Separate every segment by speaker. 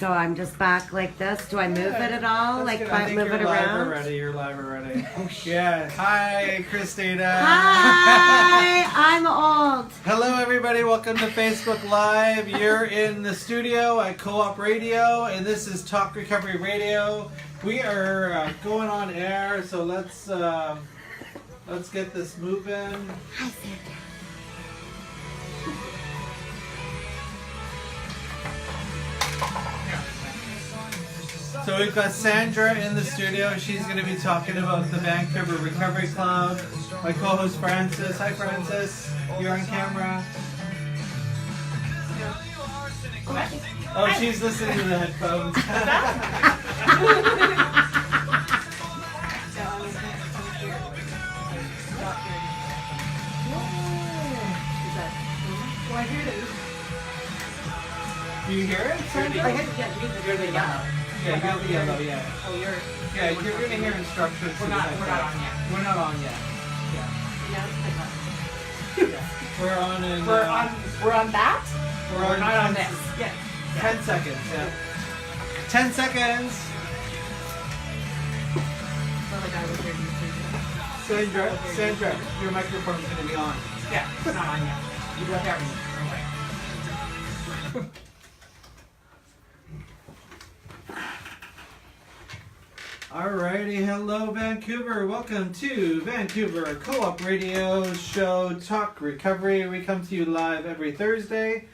Speaker 1: so I'm just back like this. Do I move it at all?
Speaker 2: That's
Speaker 1: Like,
Speaker 2: good. I think
Speaker 1: move
Speaker 2: you're
Speaker 1: it around?
Speaker 2: You're live already. Yeah. Hi, Christina.
Speaker 1: Hi, I'm old.
Speaker 2: Hello, everybody. Welcome to Facebook Live. You're in the studio at Co-op Radio, and this is Talk Recovery Radio. We are going on air, so let's get this moving.
Speaker 1: Hi, Sandra.
Speaker 2: So we've got Sandra in the studio. She's going to be talking about the Vancouver Recovery Club. My co-host Francis. Hi, Francis. You're on camera. Oh, she's listening to the headphones. Do you hear it, Sandra?
Speaker 3: I hear the yellow.
Speaker 2: Yeah, you got the yellow, yeah.
Speaker 3: Oh, you're
Speaker 2: You're going to hear instructions.
Speaker 3: We're not on yet.
Speaker 2: We're not on yet. Yeah. We're on in...
Speaker 3: We're on that?
Speaker 2: We're
Speaker 3: not on this. Yeah.
Speaker 2: 10 seconds, yeah. 10 seconds! Sandra, your microphone's going to be on.
Speaker 3: Yeah, it's not on yet. You left everything. Okay.
Speaker 2: Alrighty, hello Vancouver. Welcome to Vancouver Co-op Radio Show Talk Recovery. We come to you live every Thursday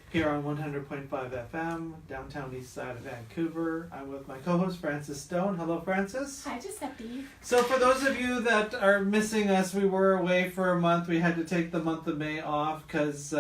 Speaker 2: here on 100.5 FM, downtown east side of Vancouver. I'm with my co-host Francis Stone. Hello, Francis.
Speaker 3: Hi, Giuseppe.
Speaker 2: So for those of you that are missing us, we were away for a month. We had to take the month of May off because,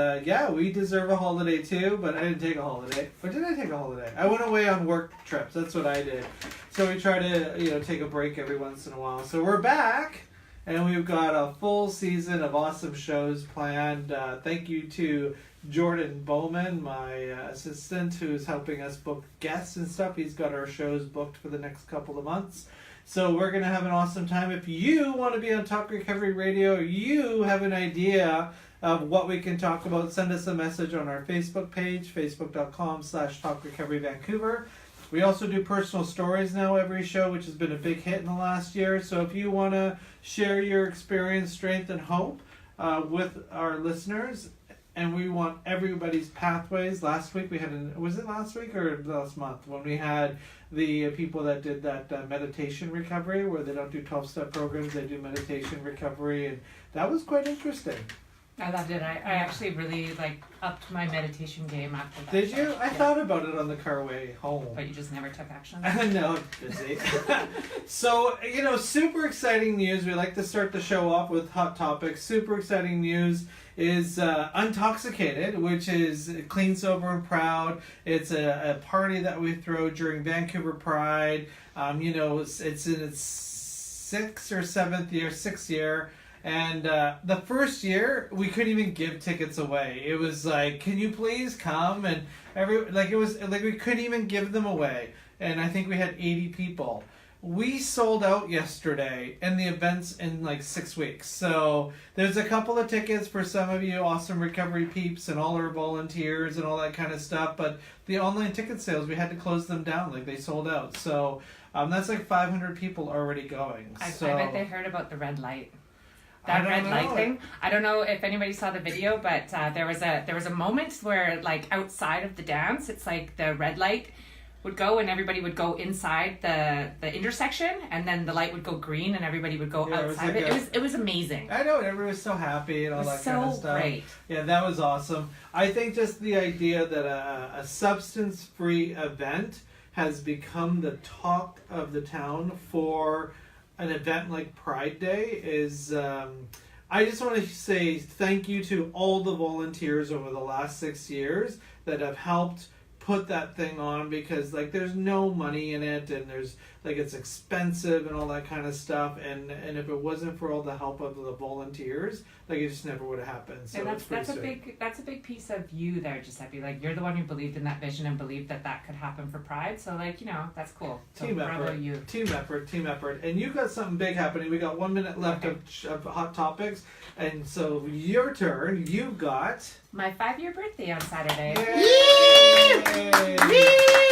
Speaker 2: we deserve a holiday too, but I didn't take a holiday. Or did I take a holiday? I went away on work trips. That's what I did. So we try to, take a break every once in a while. So we're back, and we've got a full season of awesome shows planned. Thank you to Jordan Bowman, my assistant, who's helping us book guests and stuff. He's got our shows booked for the next couple of months. So we're going to have an awesome time. If you want to be on Talk Recovery Radio, or you have an idea of what we can talk about, send us a message on our Facebook page, facebook.com/TalkRecoveryVancouver. We also do personal stories now every show, which has been a big hit in the last year. So if you want to share your experience, strength, and hope with our listeners, and we want everybody's pathways. Last week we had, was it last week or last month, when we had the people that did that meditation recovery, where they don't do 12-step programs, they do meditation recovery, and that was quite interesting.
Speaker 3: I loved it. I actually really upped my meditation game after that.
Speaker 2: Did you? I thought about it on the car way home.
Speaker 3: But you just never took action?
Speaker 2: No, busy. So, super exciting news. We like to start the show off with hot topics. Super exciting news is Untoxicated, which is Clean, Sober, and Proud. It's a party that we throw during Vancouver Pride. It's in its sixth year. And the first year, we couldn't even give tickets away. It was like, can you please come? And we couldn't even give them away. And I think we had 80 people. We sold out yesterday, and the event's in 6 weeks. So there's a couple of tickets for some of you awesome recovery peeps and all our volunteers and all that kind of stuff. But the online ticket sales, we had to close them down. They sold out. So that's 500 people already going.
Speaker 3: I bet they heard about the red light.
Speaker 2: That
Speaker 3: red light thing. I don't know if anybody saw the video, but there was a moment where outside of the dance, it's the red light would go and everybody would go inside the intersection, and then the light would go green and everybody would go outside. It was amazing.
Speaker 2: I know, everyone was so happy and all that kind of stuff.
Speaker 3: Great.
Speaker 2: Yeah, that was awesome. I think just the idea that a substance-free event has become the talk of the town for an event like Pride Day is, I just want to say thank you to all the volunteers over the last 6 years that have helped put that thing on, because there's no money in it, and there's it's expensive and all that kind of stuff, and if it wasn't for all the help of the volunteers, it just never would have happened. So
Speaker 3: and that's a big piece of you there, Giuseppe. You're the one who believed in that vision and believed that could happen for Pride. So that's cool. So
Speaker 2: team effort, team effort, and you got something big happening. We got 1 minute left of hot topics, and so your turn. You got
Speaker 3: my 5-year birthday on Saturday.
Speaker 2: Yay!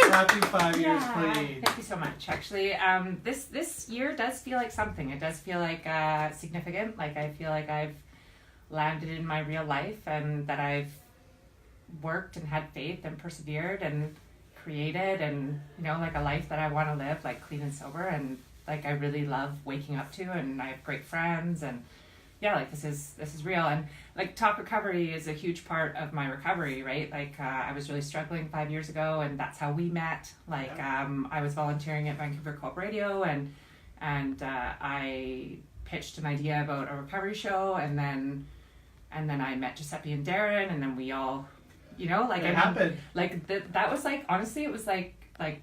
Speaker 2: Happy 5 years
Speaker 3: Yeah,
Speaker 2: clean.
Speaker 3: thank you so much. Actually, this year does feel like something. It does feel like significant. Like I feel like I've landed in my real life, and that I've worked and had faith and persevered and created, and like a life that I want to live, like clean and sober, and like I really love waking up to, and I have great friends, and yeah, like this is real. And like Talk Recovery is a huge part of my recovery, right? Like I was really struggling 5 years ago, and that's how we met. Like I was volunteering at Vancouver Club Radio, and I pitched an idea about a recovery show, and then I met Giuseppe and Darren, and then we all, like
Speaker 2: It happened.
Speaker 3: like that was like, honestly, it was like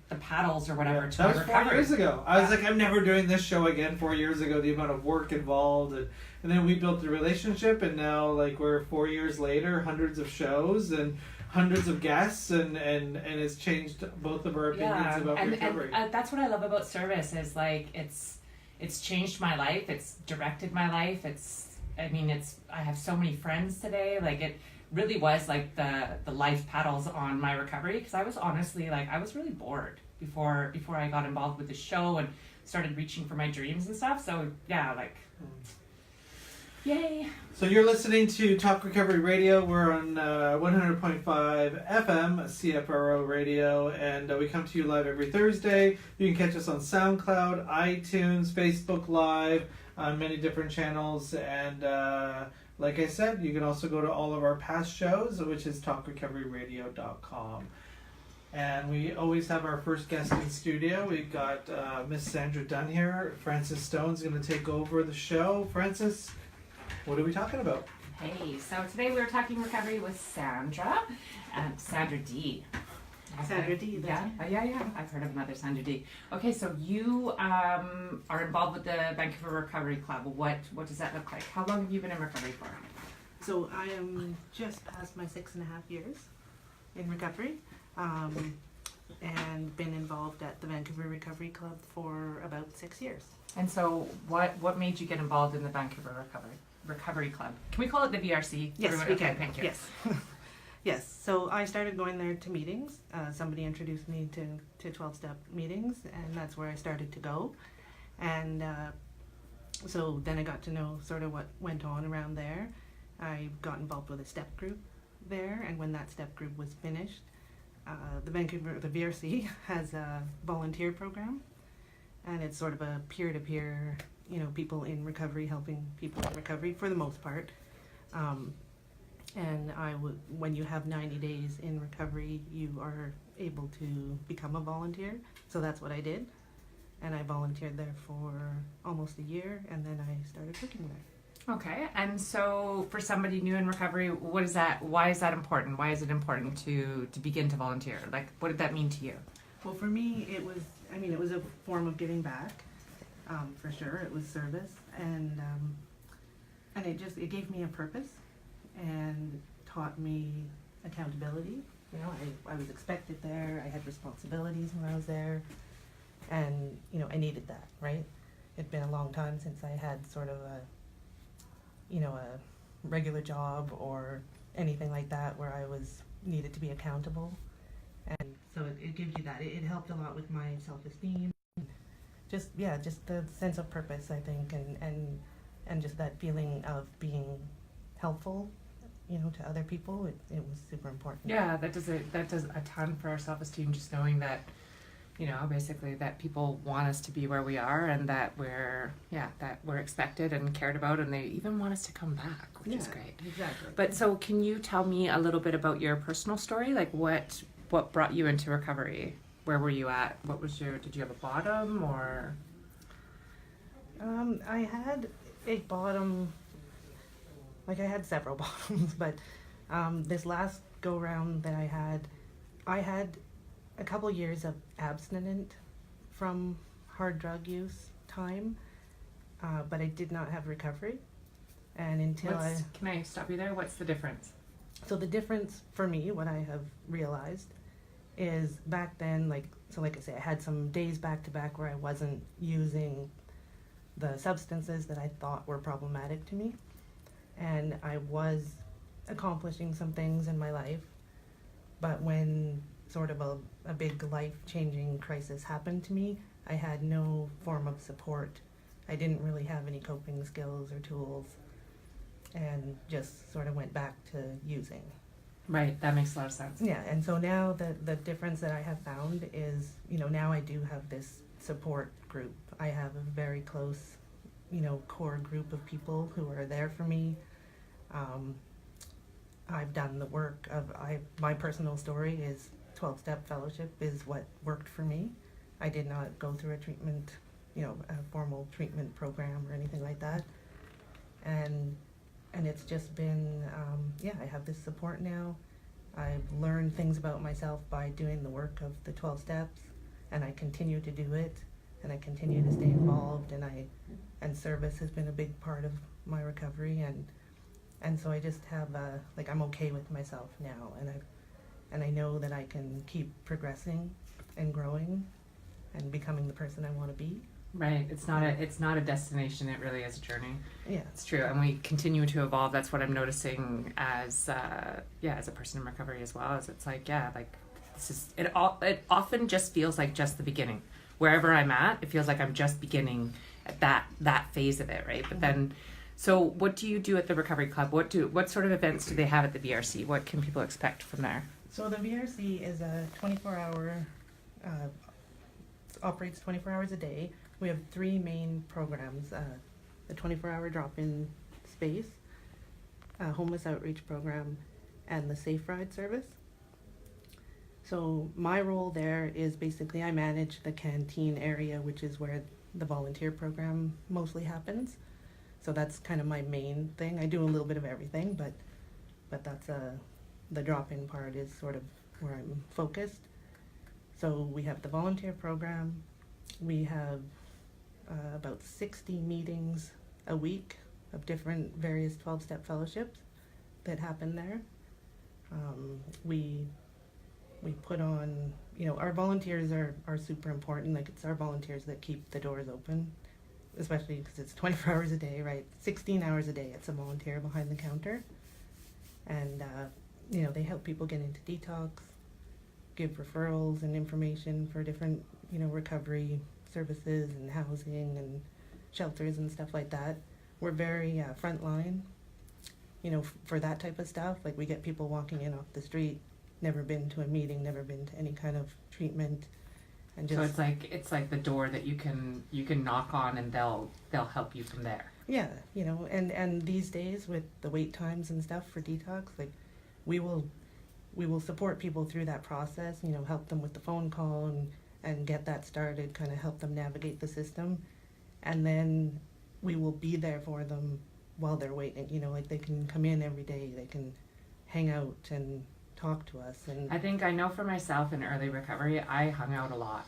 Speaker 3: the paddles or whatever to
Speaker 2: That
Speaker 3: my
Speaker 2: was
Speaker 3: recovery.
Speaker 2: 4 years ago. I was like, I'm never doing this show again. 4 years ago, the amount of work involved, and then we built the relationship, and now like we're 4 years later, hundreds of shows and hundreds of guests, and it's changed both of our opinions about recovery.
Speaker 3: And that's what I love about service is like it's changed my life. It's directed my life. I have so many friends today. Like it really was like the life paddles on my recovery, because I was honestly like I was really bored before I got involved with the show and started reaching for my dreams and stuff. So yeah, like yay.
Speaker 2: So you're listening to Talk Recovery Radio. We're on 100.5 FM, CFRO Radio, and we come to you live every Thursday. You can catch us on SoundCloud, iTunes, Facebook Live, on many different channels, and like I said, you can also go to all of our past shows, which is talkrecoveryradio.com. And we always have our first guest in studio. We've got Miss Sandra Dunn here. Frances Stone's going to take over the show. Frances, what are we talking about?
Speaker 3: Hey, so today we're talking recovery with Sandra D.
Speaker 1: Sandra D.
Speaker 3: Yeah, yeah. I've heard of another Sandra D. Okay, so you are involved with the Vancouver Recovery Club. What does that look like? How long have you been in recovery for?
Speaker 4: So I am just past my 6.5 years in recovery, and been involved at the Vancouver Recovery Club for about 6 years.
Speaker 3: And so what made you get involved in the Vancouver Recovery Club? Can we call it the VRC?
Speaker 4: Yes,
Speaker 3: Everyone-
Speaker 4: we
Speaker 3: okay,
Speaker 4: can.
Speaker 3: Thank you.
Speaker 4: Yes. Yes, so I started going there to meetings. Somebody introduced me to 12-step meetings, and that's where I started to go. And so then I got to know sort of what went on around there. I got involved with a step group there, and when that step group was finished, the VRC has a volunteer program, and it's sort of a peer-to-peer, people in recovery helping people in recovery for the most part. And when you have 90 days in recovery, you are able to become a volunteer. So that's what I did. And I volunteered there for almost a year, and then I started working there.
Speaker 3: Okay, and so for somebody new in recovery, what is that? Why is that important? Why is it important to begin to volunteer? Like, what did that mean to you?
Speaker 4: Well, for me, it was a form of giving back, for sure. It was service, and it gave me a purpose and taught me accountability. I was expected there. I had responsibilities when I was there, and I needed that, right? It'd been a long time since I had sort of a regular job or anything like that where I needed to be accountable, and so it gives you that. It helped a lot with my self-esteem, just the sense of purpose, I think, and just that feeling of being helpful, to other people. It was super important.
Speaker 3: Yeah, that does a ton for our self-esteem, just knowing that, basically that people want us to be where we are, and that we're expected and cared about, and they even want us to come back, which is great.
Speaker 4: Exactly.
Speaker 3: But so can you tell me a little bit about your personal story? Like what brought you into recovery? Where were you at? Did you have a bottom or?
Speaker 4: I had a bottom. I had several bottoms, but this last go round that I had a couple years of abstinent from hard drug use time, but I did not have recovery. And until
Speaker 3: Can I stop you there? What's the difference?
Speaker 4: So the difference for me, what I have realized, is back then, like I say, I had some days back to back where I wasn't using the substances that I thought were problematic to me. And I was accomplishing some things in my life, but when sort of a big life-changing crisis happened to me, I had no form of support. I didn't really have any coping skills or tools, and just sort of went back to using.
Speaker 3: Right, that makes a lot of sense.
Speaker 4: Yeah, and so now the difference that I have found is, now I do have this support group. I have a very close, core group of people who are there for me. I've done the work of, my personal story is 12-step fellowship is what worked for me. I did not go through a treatment, a formal treatment program or anything like that. And it's just been, I have this support now. I've learned things about myself by doing the work of the 12 steps, and I continue to do it, and I continue to stay involved, and service has been a big part of my recovery, and so I just have, I'm okay with myself now, and I know that I can keep progressing and growing and becoming the person I want to be.
Speaker 3: Right. It's not a destination. It really is a journey.
Speaker 4: Yeah,
Speaker 3: It's true, and we continue to evolve. That's what I'm noticing as as a person in recovery as well. As it's this is it. It often just feels like just the beginning. Wherever I'm at, it feels like I'm just beginning at that phase of it, right? But then, so what do you do at the Recovery Club? What sort of events do they have at the VRC? What can people expect from there?
Speaker 4: So the VRC is a 24-hour, operates 24 hours a day. We have 3 main programs, the 24-hour drop-in space, homeless outreach program, and the Safe Ride service. So my role there is basically I manage the canteen area, which is where the volunteer program mostly happens. So that's kind of my main thing. I do a little bit of everything, but that's the drop-in part is sort of where I'm focused. So we have the volunteer program. We have about 60 meetings a week of different various 12-step fellowships that happen there. We put on, our volunteers are super important. Like, it's our volunteers that keep the doors open, especially because it's 24 hours a day, right? 16 hours a day, it's a volunteer behind the counter. And, they help people get into detox, give referrals and information for different, recovery services and housing and shelters and stuff like that. We're very frontline, for that type of stuff. Like, we get people walking in off the street, never been to a meeting, never been to any kind of treatment, and just
Speaker 3: So it's like the door that you can knock on, and they'll help you from there.
Speaker 4: yeah, and these days with the wait times and stuff for detox, like we will support people through that process, help them with the phone call and get that started, kind of help them navigate the system, and then we will be there for them while they're waiting. Like, they can come in every day, they can hang out and talk to us. And
Speaker 3: I think I know for myself in early recovery, I hung out a lot.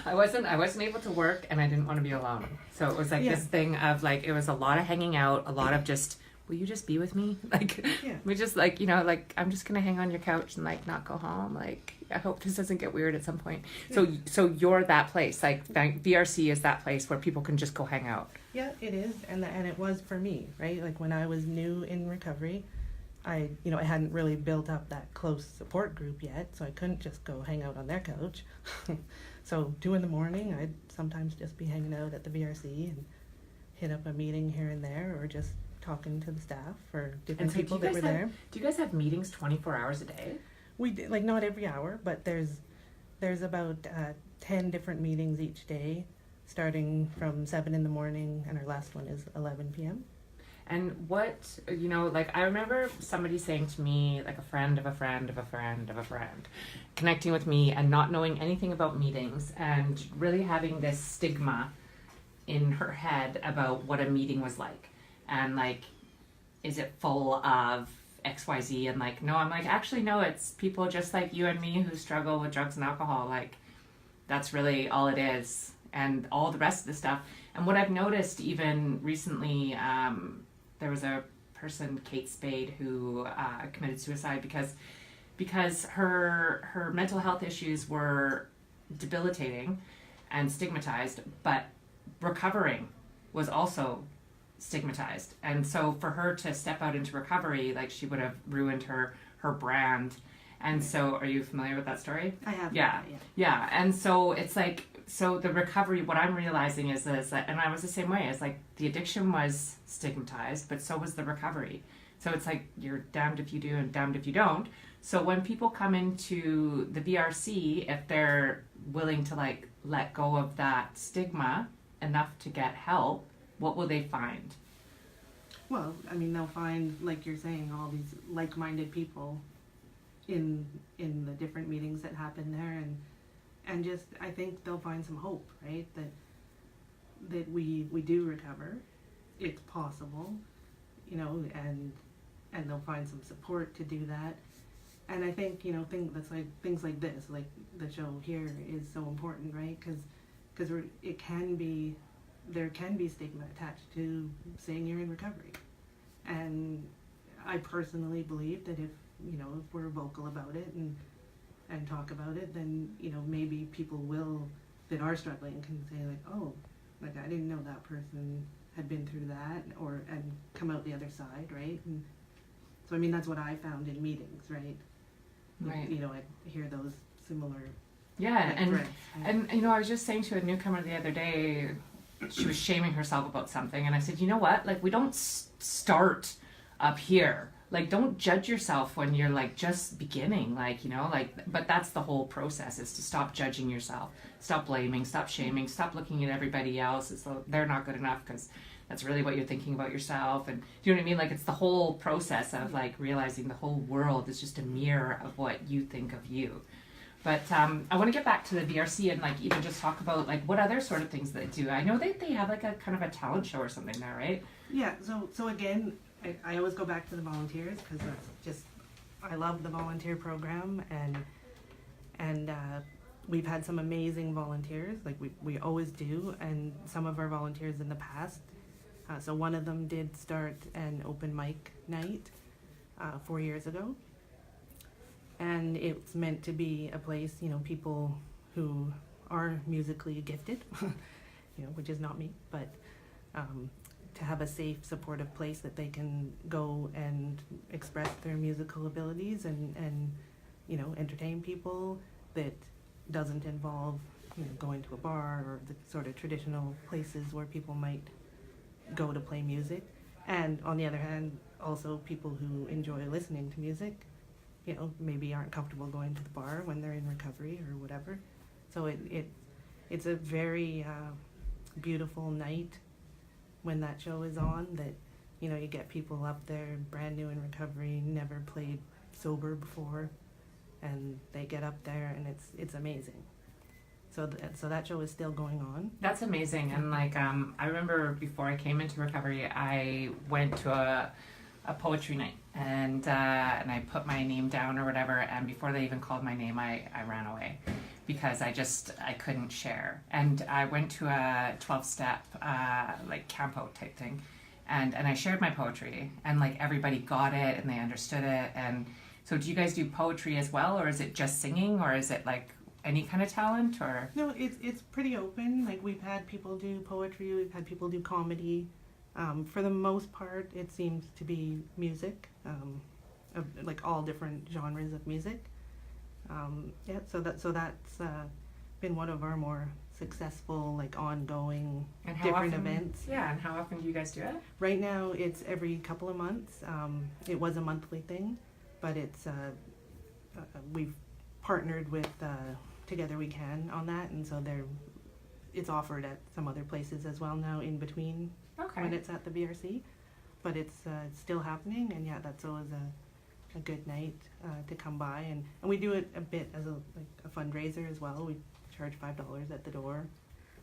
Speaker 3: I wasn't able to work, and I didn't want to be alone. So it was this thing of it was a lot of hanging out, a lot of just, will you just be with me? We just I'm just gonna hang on your couch and not go home. I hope this doesn't get weird at some point.
Speaker 4: Yeah.
Speaker 3: So you're that place. VRC is that place where people can just go hang out.
Speaker 4: Yeah, it is, and it was for me, right? Like, when I was new in recovery, I hadn't really built up that close support group yet, so I couldn't just go hang out on their couch. So 2 in the morning, I'd sometimes just be hanging out at the VRC and hit up a meeting here and there, or just talking to the staff or different people that were there.
Speaker 3: Do you guys have meetings 24 hours a day?
Speaker 4: We did, not every hour, but there's about 10 different meetings each day, starting from 7 in the morning, and our last one is 11 p.m.
Speaker 3: And what, I remember somebody saying to me, a friend of a friend of a friend of a friend, connecting with me and not knowing anything about meetings, and really having this stigma in her head about what a meeting was like. And is it full of XYZ? And no, I'm actually, no, it's people just like you and me who struggle with drugs and alcohol. That's really all it is. And all the rest of the stuff. And what I've noticed even recently, there was a person, Kate Spade, who committed suicide because her mental health issues were debilitating and stigmatized, but recovering was also stigmatized. And so for her to step out into recovery, she would have ruined her brand And so, are you familiar with that story?
Speaker 4: I have.
Speaker 3: Yeah. Yeah. And so it's like, so the recovery, what I'm realizing is that, and I was the same way, is like the addiction was stigmatized, but so was the recovery. So it's like you're damned if you do and damned if you don't. So when people come into the VRC, if they're willing to like let go of that stigma enough to get help, what will they find?
Speaker 4: Well, I mean, they'll find, like you're saying, all these like-minded people in the different meetings that happen there, and just I think they'll find some hope, right? That we do recover, it's possible, you know, and they'll find some support to do that. And I think, you know, things like this, like the show here, is so important, right? Because there can be stigma attached to saying you're in recovery, and I personally believe that if we're vocal about it and talk about it, then, you know, maybe people that are struggling can say like, oh, like I didn't know that person had been through that, and come out the other side, right? And so I mean that's what I found in meetings, right?
Speaker 3: Right.
Speaker 4: You know, I hear those similar.
Speaker 3: Yeah, and
Speaker 4: threats, right?
Speaker 3: and you know, I was just saying to a newcomer the other day, she was shaming herself about something, and I said, you know what? Like, we don't start up here. Like, don't judge yourself when you're like just beginning. Like, you know, like, but that's the whole process, is to stop judging yourself, stop blaming, stop shaming, stop looking at everybody else as though they're not good enough because that's really what you're thinking about yourself. And do you know what I mean? Like, it's the whole process of like realizing the whole world is just a mirror of what you think of you. But I want to get back to the VRC and like even just talk about like what other sort of things they do. I know they have like a kind of a talent show or something there, right?
Speaker 4: Yeah. So again, I always go back to the volunteers, because that's just, I love the volunteer program, and we've had some amazing volunteers, like we always do, and some of our volunteers in the past. So one of them did start an open mic night 4 years ago. And it's meant to be a place, you know, people who are musically gifted, you know, which is not me, but to have a safe, supportive place that they can go and express their musical abilities and you know, entertain people, that doesn't involve, you know, going to a bar or the sort of traditional places where people might go to play music. And on the other hand, also people who enjoy listening to music, you know, maybe aren't comfortable going to the bar when they're in recovery or whatever. So it's a very beautiful night when that show is on, that, you know, you get people up there brand new in recovery, never played sober before, and they get up there and it's amazing. So that show is still going on.
Speaker 3: That's amazing. And like I remember before I came into recovery, I went to a poetry night, and I put my name down or whatever, and before they even called my name, I ran away because I couldn't share. And I went to a 12-step like camp out type thing, and I shared my poetry, and like everybody got it and they understood it. And so do you guys do poetry as well, or is it just singing, or is it like any kind of talent? Or
Speaker 4: No, it's pretty open. Like, we've had people do poetry, we've had people do comedy. For the most part, it seems to be music, of like all different genres of music. Yeah, so that's been one of our more successful, like, ongoing
Speaker 3: and how
Speaker 4: different
Speaker 3: often,
Speaker 4: events.
Speaker 3: Yeah, and how often do you guys do it?
Speaker 4: Right now, it's every couple of months. It was a monthly thing, but it's we've partnered with Together We Can on that, and so it's offered at some other places as well now in between.
Speaker 3: Okay.
Speaker 4: When it's at the BRC, but it's still happening, and yeah, that's always a good night to come by, and we do it a bit as a fundraiser as well. We charge $5 at the door,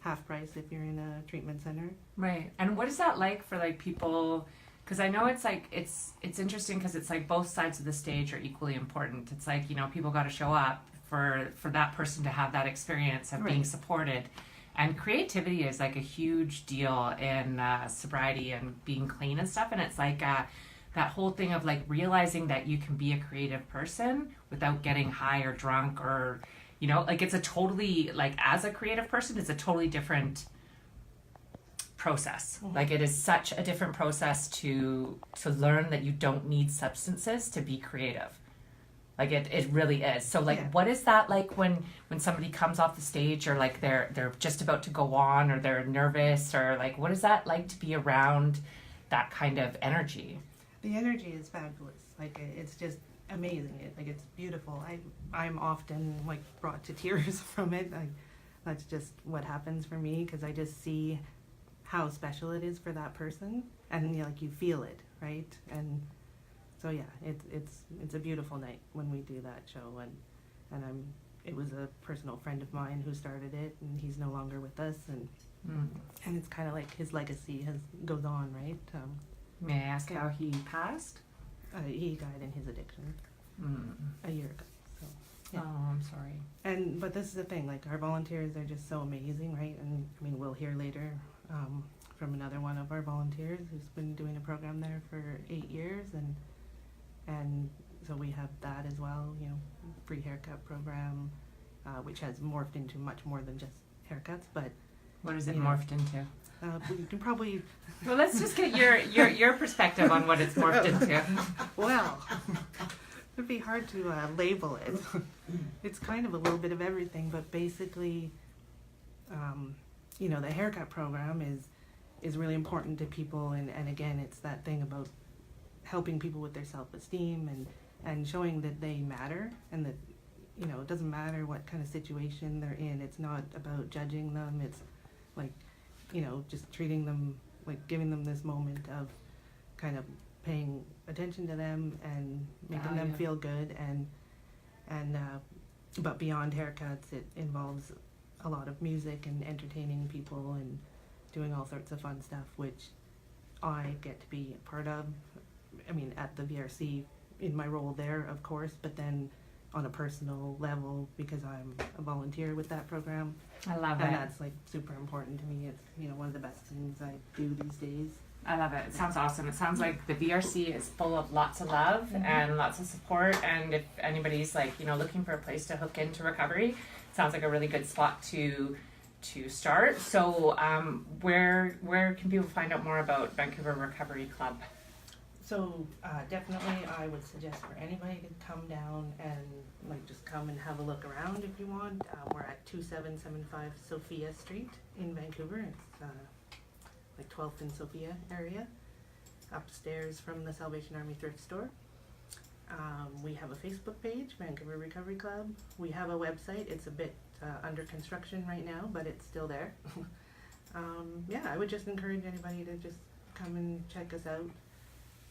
Speaker 4: half price if you're in a treatment center.
Speaker 3: Right. And what is that like for like people? Because I know it's like it's interesting because it's like both sides of the stage are equally important. It's like, you know, people got to show up for that person to have that experience of being supported. And creativity is like a huge deal in sobriety and being clean and stuff. And it's like that whole thing of like realizing that you can be a creative person without getting high or drunk, or, you know, like it's a totally, like as a creative person, it's a totally different process. Mm-hmm. Like it is such a different process to learn that you don't need substances to be creative. Like it really is. So like,
Speaker 4: Yeah.
Speaker 3: what is that like when somebody comes off the stage, or like they're just about to go on, or they're nervous, or like, what is that like to be around that kind of energy?
Speaker 4: The energy is fabulous. Like it's just amazing. It's beautiful. I'm often like brought to tears from it. Like that's just what happens for me, because I just see how special it is for that person, and like you feel it, right? And so yeah, it's a beautiful night when we do that show, and it was a personal friend of mine who started it, and he's no longer with us, and it's kind of like his legacy goes on, right?
Speaker 3: May I ask how he passed?
Speaker 4: He died in his addiction a year ago. So yeah.
Speaker 3: Oh, I'm sorry.
Speaker 4: But this is the thing, like our volunteers are just so amazing, right? And I mean, we'll hear later from another one of our volunteers who's been doing a program there for 8 years, and so we have that as well, you know, free haircut program, which has morphed into much more than just haircuts. But
Speaker 3: What is it
Speaker 4: Yeah.
Speaker 3: morphed into?
Speaker 4: we can probably,
Speaker 3: Well, let's just get your perspective on what it's morphed into.
Speaker 4: well, it'd be hard to label it. It's kind of a little bit of everything, but basically, you know, the haircut program is really important to people, and again, it's that thing about helping people with their self-esteem and showing that they matter, and that, you know, it doesn't matter what kind of situation they're in. It's not about judging them. It's like, you know, just treating them, like giving them this moment of kind of paying attention to them and making them
Speaker 3: Value.
Speaker 4: feel good, and but beyond haircuts, it involves a lot of music and entertaining people and doing all sorts of fun stuff, which I get to be a part of. I mean, at the VRC, in my role there, of course, but then on a personal level, because I'm a volunteer with that program,
Speaker 3: I love
Speaker 4: and
Speaker 3: it.
Speaker 4: that's like super important to me. It's, you know, one of the best things I do these days.
Speaker 3: I love it. It sounds awesome. It sounds like the VRC is full of lots of love and lots of support. And if anybody's like, you know, looking for a place to hook into recovery, it sounds like a really good spot to start. So, where can people find out more about Vancouver Recovery Club?
Speaker 4: So definitely, I would suggest for anybody to come down and like just come and have a look around if you want. We're at 2775 Sophia Street in Vancouver. It's like 12th and Sophia area, upstairs from the Salvation Army thrift store. We have a Facebook page, Vancouver Recovery Club. We have a website. It's a bit under construction right now, but it's still there. Yeah, I would just encourage anybody to just come and check us out,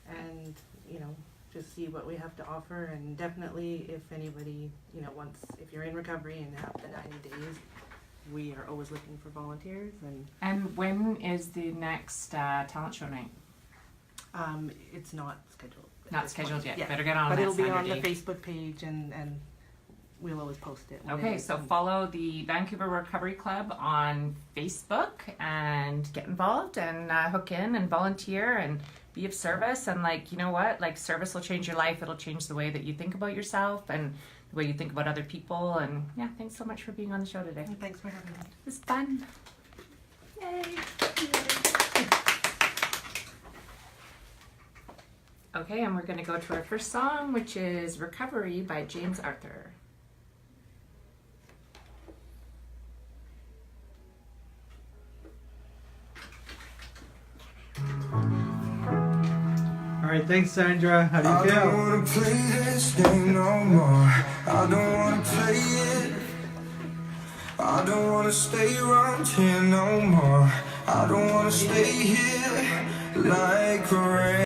Speaker 4: and, you know, just see what we have to offer. And definitely, if anybody, you know, if you're in recovery and have the 90 days, we are always looking for volunteers.
Speaker 3: And when is the next talent show night?
Speaker 4: It's not scheduled. at
Speaker 3: Not
Speaker 4: this
Speaker 3: scheduled
Speaker 4: point.
Speaker 3: yet.
Speaker 4: Yeah.
Speaker 3: Better get on
Speaker 4: But
Speaker 3: that,
Speaker 4: it'll be
Speaker 3: Sandra
Speaker 4: on the
Speaker 3: D.
Speaker 4: Facebook page, and we'll always post it. when it
Speaker 3: Okay,
Speaker 4: is.
Speaker 3: so follow the Vancouver Recovery Club on Facebook and get involved and hook in and volunteer and be of service. And like, you know what, like service will change your life. It'll change the way that you think about yourself and the way you think about other people. And yeah, thanks so much for being on the show today.
Speaker 4: And thanks for having me.
Speaker 3: It was fun. Yay. Okay, and we're going to go to our first song, which is Recovery by James Arthur.
Speaker 2: All right, thanks, Sandra. How do
Speaker 5: I
Speaker 2: you
Speaker 5: don't
Speaker 2: feel?
Speaker 5: wanna play this game no more. I don't wanna play it. I don't wanna stay around here no more. I don't wanna stay here like rain.